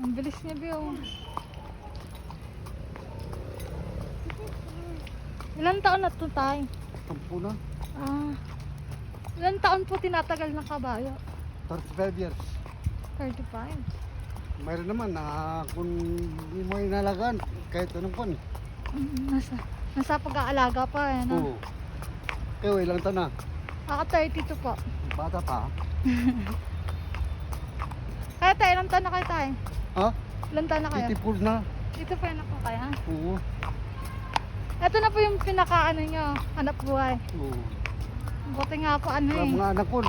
Ang bilis niya, Bio. Ilan taon na ito, Tay? 10 na. Ilan taon po tinatagal ng kabayo? 35 years. 35. Mayroon naman na kung hindi mo inalagaan, kahit anong pan. Nasa pag-aalaga pa, eh, no? Oo. Kayo, ilang taon na? Ako 32 po. Bata pa. Kaya tayo, ilang taon na kayo, Tay? Ha? Ilang taon na kayo? Titipul na. Dito pa yun ako kaya? Oo. Ito na po yung pinaka-ano nyo, hanap buhay. Oo. Buti nga po ano eh. Mga anak ko,